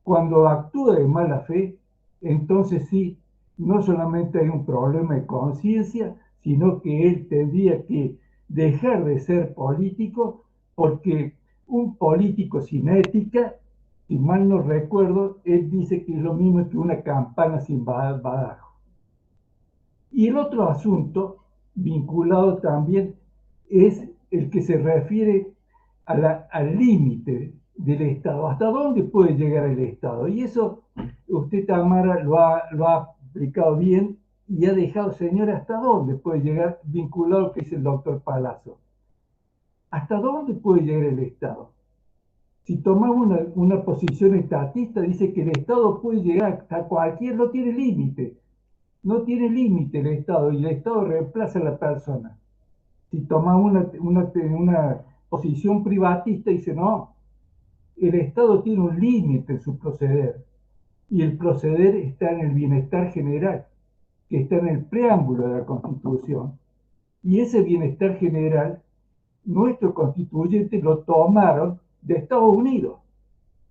Cuando actúa de mala fe, entonces sí, no solamente hay un problema de conciencia, sino que él tendría que dejar de ser político, porque un político sin ética, si mal no recuerdo, él dice que es lo mismo que una campana sin badajo. Y el otro asunto vinculado también es el que se refiere al límite del Estado. ¿Hasta dónde puede llegar el Estado? Y eso usted, Tamara, lo ha explicado bien y ha dejado, señora, ¿hasta dónde puede llegar vinculado a lo que dice el doctor Palazzo? ¿Hasta dónde puede llegar el Estado? Si tomamos una posición estatista, dice que el Estado puede llegar hasta cualquier, no tiene límite. No tiene límite el Estado y el Estado reemplaza a la persona. Si tomamos una posición privatista, dice no, el Estado tiene un límite en su proceder y el proceder está en el bienestar general, que está en el preámbulo de la Constitución. Y ese bienestar general, nuestros constituyentes lo tomaron de Estados Unidos,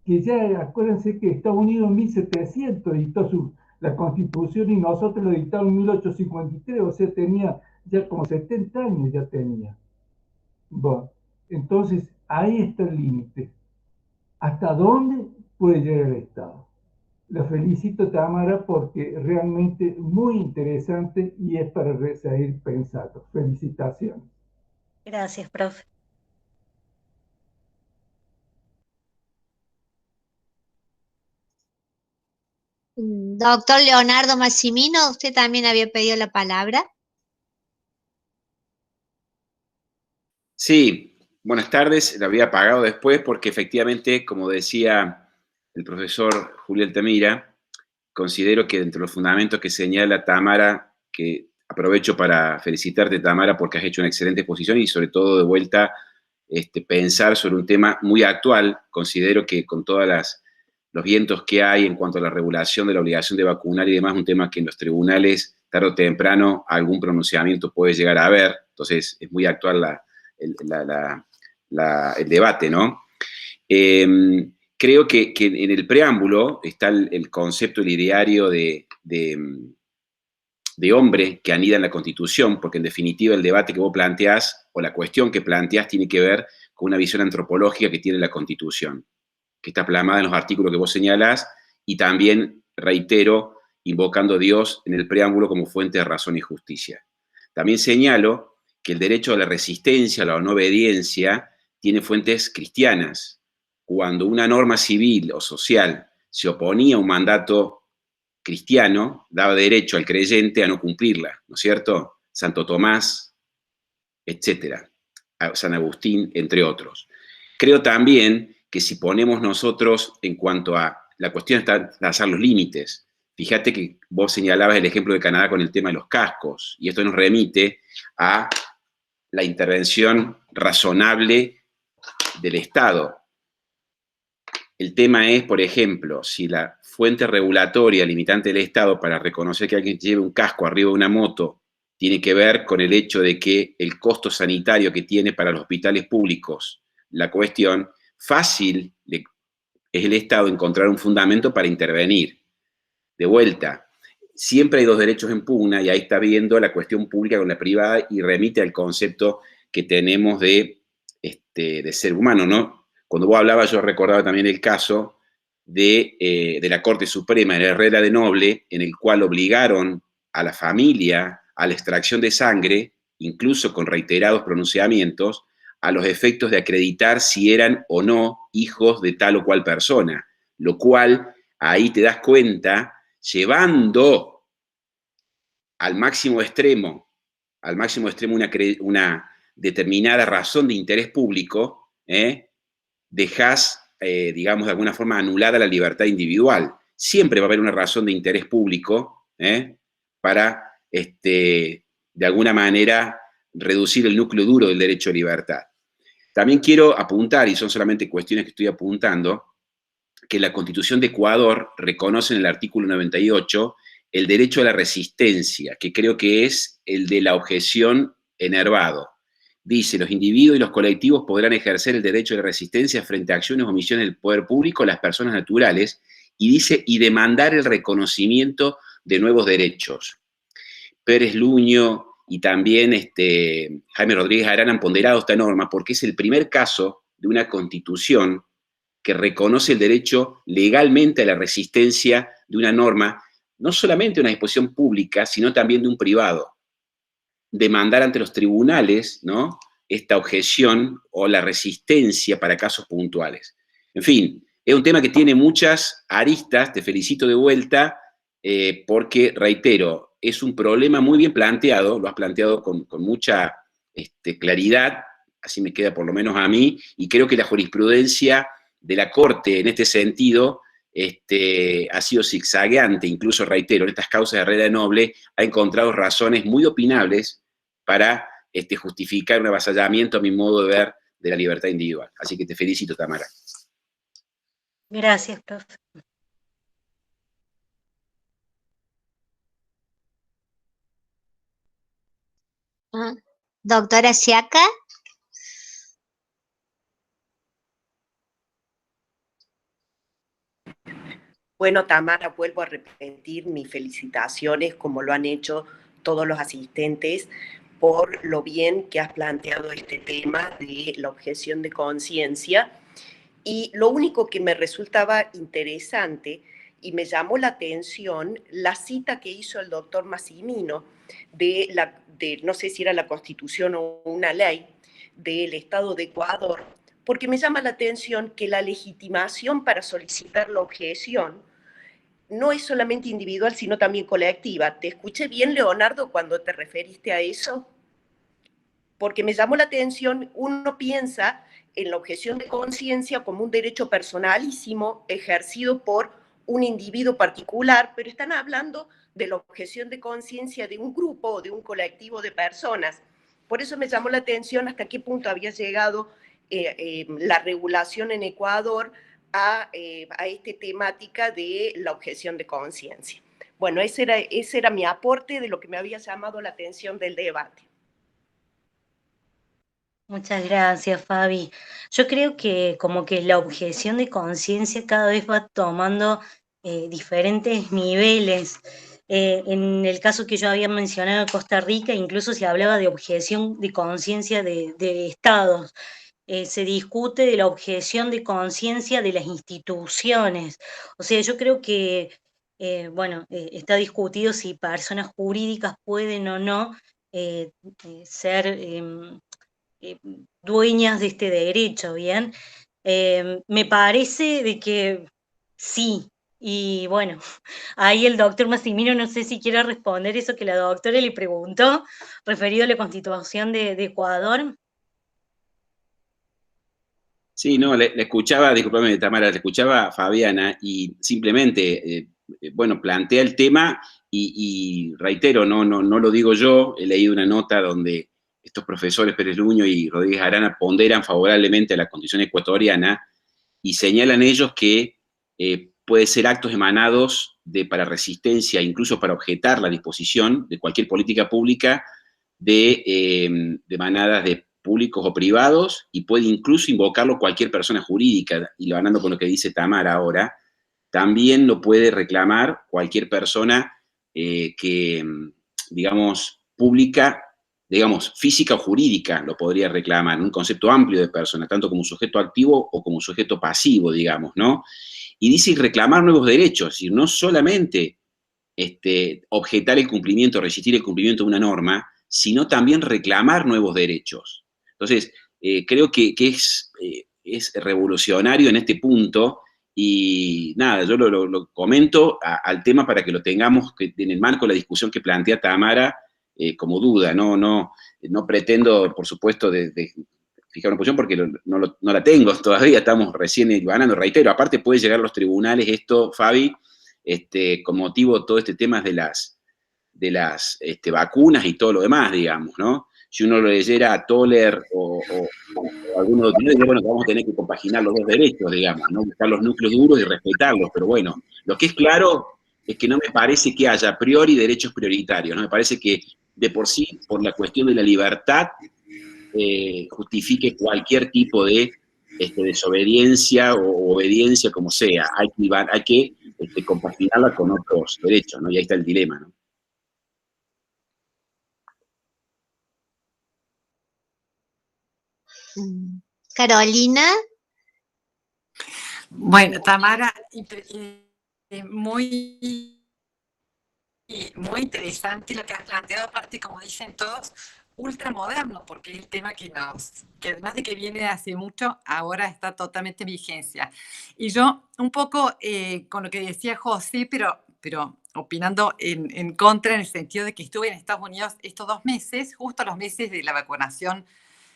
que ya acuérdense que Estados Unidos en 1700 dictó la Constitución y nosotros lo dictamos en 1853, o sea, tenía ya como 70 años ya tenía. Bueno, entonces ahí está el límite. ¿Hasta dónde puede llegar el Estado? La felicito, Tamara, porque realmente muy interesante y es para seguir pensando. Felicitaciones. Gracias, profe. Doctor Leonardo Massimino, usted también había pedido la palabra. Sí, buenas tardes. La había apagado después porque efectivamente, como decía el profesor Julio Altamira, considero que entre los fundamentos que señala Tamara, que aprovecho para felicitarte, Tamara, porque has hecho una excelente exposición y sobre todo de vuelta pensar sobre un tema muy actual. Considero que con todos los vientos que hay en cuanto a la regulación de la obligación de vacunar y demás, un tema que en los tribunales, tarde o temprano, algún pronunciamiento puede llegar a haber. Entonces, es muy actual el debate, ¿no? Creo que en el preámbulo está el concepto, el ideario de de hombre que anida en la Constitución, porque en definitiva el debate que vos planteás o la cuestión que planteás tiene que ver con una visión antropológica que tiene la Constitución, que está plasmada en los artículos que vos señalás, y también, reitero, invocando a Dios en el preámbulo como fuente de razón y justicia. También señalo que el derecho a la resistencia, a la no obediencia, tiene fuentes cristianas. Cuando una norma civil o social se oponía a un mandato cristiano, daba derecho al creyente a no cumplirla, ¿no es cierto? Santo Tomás, etcétera, San Agustín, entre otros. Creo también que si ponemos nosotros en cuanto a la cuestión está trazar los límites. Fíjate que vos señalabas el ejemplo de Canadá con el tema de los cascos, y esto nos remite a la intervención razonable del Estado. El tema es, por ejemplo, si la fuente regulatoria limitante del Estado para reconocer que alguien lleve un casco arriba de una moto tiene que ver con el hecho de que el costo sanitario que tiene para los hospitales públicos la cuestión, fácil es el Estado encontrar un fundamento para intervenir. De vuelta, siempre hay dos derechos en pugna, y ahí está viendo la cuestión pública con la privada y remite al concepto que tenemos de ser humano, ¿no? Cuando vos hablabas, yo recordaba también el caso de la Corte Suprema, de la Herrera de Noble, en el cual obligaron a la familia a la extracción de sangre, incluso con reiterados pronunciamientos, a los efectos de acreditar si eran o no hijos de tal o cual persona, lo cual ahí te das cuenta, llevando al máximo extremo una determinada razón de interés público, dejás, digamos, de alguna forma anulada la libertad individual. Siempre va a haber una razón de interés público para, de alguna manera, reducir el núcleo duro del derecho a libertad. También quiero apuntar, y son solamente cuestiones que estoy apuntando, que la Constitución de Ecuador reconoce en el artículo 98 el derecho a la resistencia, que creo que es el de la objeción enervado. Dice, los individuos y los colectivos podrán ejercer el derecho de resistencia frente a acciones o omisiones del poder público, las personas naturales, y dice, y demandar el reconocimiento de nuevos derechos. Pérez Luño y también Jaime Rodríguez Arana han ponderado esta norma porque es el primer caso de una constitución que reconoce el derecho legalmente a la resistencia de una norma, no solamente de una disposición pública, sino también de un privado. Demandar ante los tribunales, ¿no?, esta objeción o la resistencia para casos puntuales. En fin, es un tema que tiene muchas aristas, te felicito de vuelta, porque, reitero, es un problema muy bien planteado, lo has planteado con mucha claridad, así me queda por lo menos a mí, y creo que la jurisprudencia de la Corte en este sentido ha sido zigzagueante, incluso, reitero, en estas causas de Herrera de Noble ha encontrado razones muy opinables para justificar un avasallamiento, a mi modo de ver, de la libertad individual. Así que te felicito, Tamara. Gracias, profe. Doctora Siaca. Bueno, Tamara, vuelvo a repetir mis felicitaciones, como lo han hecho todos los asistentes, por lo bien que has planteado este tema de la objeción de conciencia. Y lo único que me resultaba interesante y me llamó la atención, la cita que hizo el doctor Massimino no sé si era la Constitución o una ley del Estado de Ecuador, porque me llama la atención que la legitimación para solicitar la objeción no es solamente individual, sino también colectiva. ¿Te escuché bien, Leonardo, cuando te referiste a eso? Porque me llamó la atención, uno piensa en la objeción de conciencia como un derecho personalísimo ejercido por un individuo particular, pero están hablando de la objeción de conciencia de un grupo o de un colectivo de personas. Por eso me llamó la atención hasta qué punto había llegado la regulación en Ecuador a esta temática de la objeción de conciencia. Bueno, ese era mi aporte de lo que me había llamado la atención del debate. Muchas gracias, Fabi. Yo creo que como que la objeción de conciencia cada vez va tomando diferentes niveles. En el caso que yo había mencionado, Costa Rica, incluso se hablaba de objeción de conciencia de estados. Se discute de la objeción de conciencia de las instituciones. O sea, yo creo que, bueno, está discutido si personas jurídicas pueden o no ser eh, dueñas de este derecho, ¿bien? Me parece de que sí. Y bueno, ahí el doctor Massimino, no sé si quiere responder eso que la doctora le preguntó, referido a la Constitución de Ecuador. Sí, no, le escuchaba, discúlpame, Tamara, le escuchaba a Fabiana y simplemente, bueno, plantea el tema y reitero, no lo digo yo, he leído una nota donde estos profesores Pérez Luño y Rodríguez Arana ponderan favorablemente a la condición ecuatoriana y señalan ellos que puede ser actos emanados para resistencia, incluso para objetar la disposición de cualquier política pública de manadas de públicos o privados, y puede incluso invocarlo cualquier persona jurídica, y lo hablando con lo que dice Tamara ahora, también lo puede reclamar cualquier persona que, digamos, pública, digamos, física o jurídica, lo podría reclamar, un concepto amplio de persona, tanto como sujeto activo o como sujeto pasivo, digamos, ¿no? Y dice reclamar nuevos derechos, es decir, no solamente objetar el cumplimiento, resistir el cumplimiento de una norma, sino también reclamar nuevos derechos. Entonces, creo que es revolucionario en este punto y nada, yo lo comento al tema para que lo tengamos en el marco de la discusión que plantea Tamara como duda. No pretendo, por supuesto, de fijar una posición porque no la tengo todavía, estamos recién ganando, reitero. Aparte puede llegar a los tribunales esto, Fabi, con motivo de todo este tema de las vacunas y todo lo demás, digamos, ¿no? Si uno lo leyera a Toller o alguno de los bueno, vamos a tener que compaginar los dos derechos, digamos, ¿no? Buscar los núcleos duros y respetarlos, pero bueno, lo que es claro es que no me parece que haya a priori derechos prioritarios, ¿no? Me parece que de por sí, por la cuestión de la libertad, justifique cualquier tipo de desobediencia o obediencia, como sea. Hay que compaginarla con otros derechos, ¿no? Y ahí está el dilema, ¿no? Carolina. Bueno, Tamara, muy interesante lo que has planteado, aparte, como dicen todos, ultramoderno, porque es el tema que además de que viene hace mucho, ahora está totalmente en vigencia. Y yo, un poco con lo que decía José, pero opinando en contra, en el sentido de que estuve en Estados Unidos estos 2 meses, justo los meses de la vacunación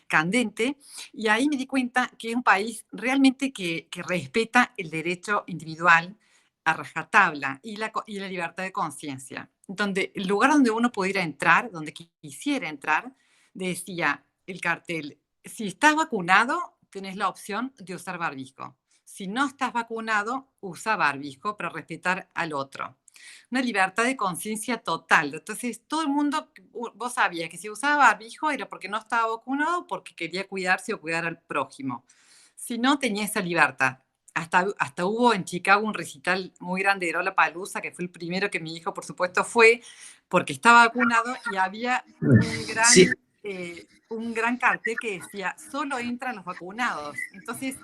candente, y ahí me di cuenta que es un país realmente que respeta el derecho individual a rajatabla y la libertad de conciencia. Donde el lugar donde uno pudiera entrar, donde quisiera entrar, decía el cartel, si estás vacunado, tenés la opción de usar barbijo. Si no estás vacunado, usa barbijo para respetar al otro. Una libertad de conciencia total. Entonces, todo el mundo, vos sabías que si usaba barbijo era porque no estaba vacunado o porque quería cuidarse o cuidar al prójimo. Si no, tenía esa libertad. Hasta hubo en Chicago un recital muy grande de Lollapalooza, que fue el primero que mi hijo, por supuesto, fue porque estaba vacunado y había un gran cartel que decía, solo entran los vacunados. Entonces,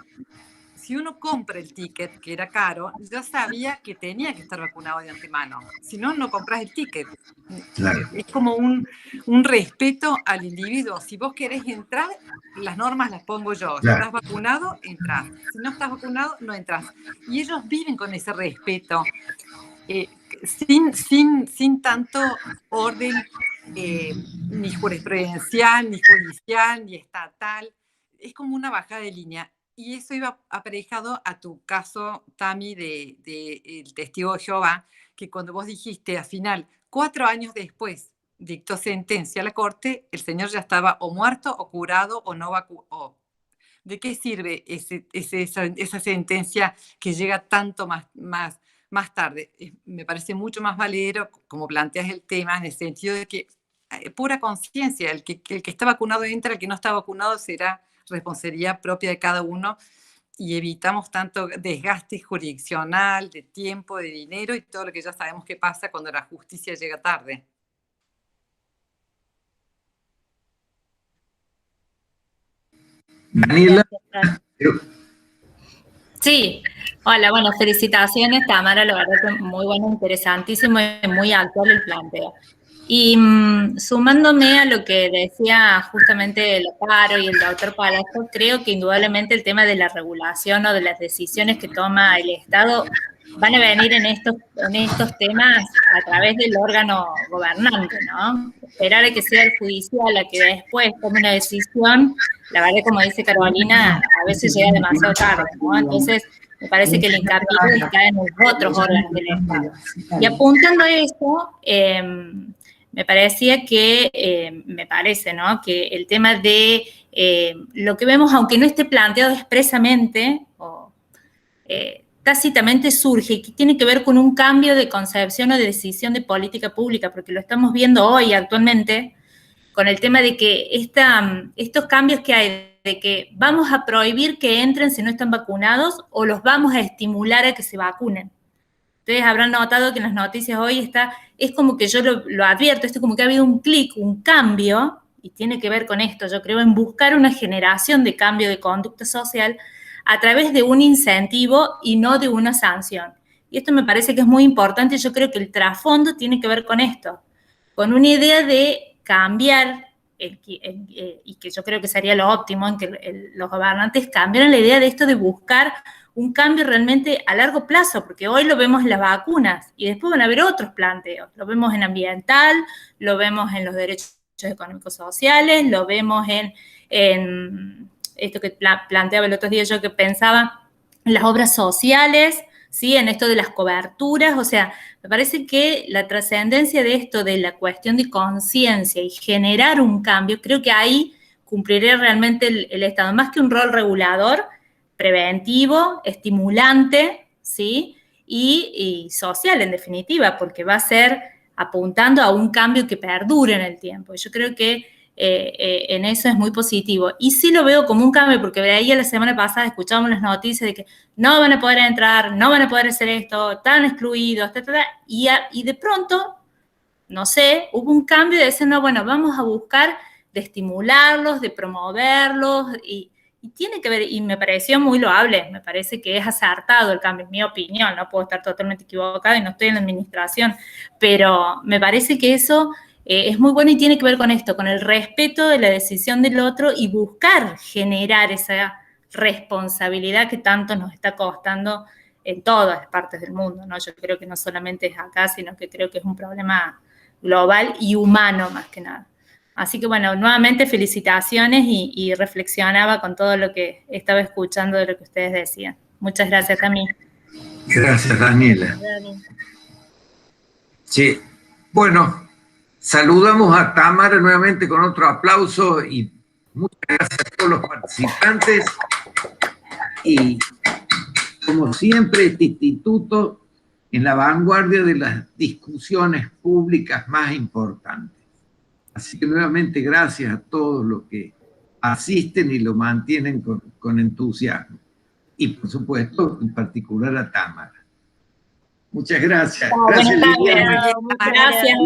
si uno compra el ticket, que era caro, yo sabía que tenía que estar vacunado de antemano. Si no, no compras el ticket. Claro. Es como un respeto al individuo. Si vos querés entrar, las normas las pongo yo. Si estás vacunado, entras. Si no estás vacunado, no entras. Y ellos viven con ese respeto, sin tanto orden ni jurisprudencial, ni judicial, ni estatal. Es como una bajada de línea. Y eso iba aparejado a tu caso, Tami, el testigo de Jehová, que cuando vos dijiste al final, 4 años después, dictó sentencia a la corte, el señor ya estaba o muerto o curado o no vacunado. ¿De qué sirve esa sentencia que llega tanto más tarde? Me parece mucho más valedero, como planteas el tema, en el sentido de que pura conciencia, el que está vacunado entra, el que no está vacunado será responsabilidad propia de cada uno, y evitamos tanto desgaste jurisdiccional, de tiempo, de dinero y todo lo que ya sabemos que pasa cuando la justicia llega tarde. Daniela. Sí, hola, bueno, felicitaciones, Tamara, la verdad que muy bueno, interesantísimo y muy actual el planteo. Y sumándome a lo que decía justamente el Caro y el doctor Palazzo, creo que indudablemente el tema de la regulación o de las decisiones que toma el Estado van a venir en estos temas a través del órgano gobernante, ¿no? Esperar a que sea el judicial a que después tome una decisión, la verdad, como dice Carolina, a veces llega demasiado tarde, ¿no? Entonces, me parece que el hincapié está en los otros órganos del Estado. Y apuntando a eso, me parecía que, me parece, ¿no?, que el tema de lo que vemos, aunque no esté planteado expresamente, tácitamente surge, y que tiene que ver con un cambio de concepción o de decisión de política pública, porque lo estamos viendo hoy actualmente, con el tema de que estos cambios que hay, de que vamos a prohibir que entren si no están vacunados, o los vamos a estimular a que se vacunen. Ustedes habrán notado que en las noticias hoy es como que yo lo advierto, esto como que ha habido un clic, un cambio, y tiene que ver con esto, yo creo, en buscar una generación de cambio de conducta social a través de un incentivo y no de una sanción. Y esto me parece que es muy importante, yo creo que el trasfondo tiene que ver con esto, con una idea de cambiar, y que yo creo que sería lo óptimo, en que los gobernantes cambiaran la idea de esto de buscar un cambio realmente a largo plazo, porque hoy lo vemos en las vacunas y después van a haber otros planteos. Lo vemos en ambiental, lo vemos en los derechos económicos sociales, lo vemos en esto que planteaba el otro día yo que pensaba, en las obras sociales, ¿sí?, en esto de las coberturas. O sea, me parece que la trascendencia de esto, de la cuestión de conciencia y generar un cambio, creo que ahí cumpliría realmente el Estado, más que un rol regulador, preventivo, estimulante, ¿sí?, y social, en definitiva, porque va a ser apuntando a un cambio que perdure en el tiempo. Yo creo que en eso es muy positivo. Y sí lo veo como un cambio, porque veía la semana pasada, escuchábamos las noticias de que no van a poder entrar, no van a poder hacer esto, están excluidos, y de pronto, no sé, hubo un cambio de decir, no, bueno, vamos a buscar de estimularlos, de promoverlos, y tiene que ver, y me pareció muy loable, me parece que es acertado el cambio, es mi opinión, no puedo estar totalmente equivocada y no estoy en la administración, pero me parece que eso es muy bueno y tiene que ver con esto, con el respeto de la decisión del otro y buscar generar esa responsabilidad que tanto nos está costando en todas las partes del mundo, ¿no? Yo creo que no solamente es acá, sino que creo que es un problema global y humano más que nada. Así que, bueno, nuevamente felicitaciones y reflexionaba con todo lo que estaba escuchando de lo que ustedes decían. Muchas gracias, Tami. Gracias, Daniela. Sí, bueno, saludamos a Tamara nuevamente con otro aplauso y muchas gracias a todos los participantes. Y, como siempre, este instituto en la vanguardia de las discusiones públicas más importantes. Así que nuevamente gracias a todos los que asisten y lo mantienen con entusiasmo. Y por supuesto, en particular a Tamara. Muchas gracias. Gracias, Liliana. Gracias.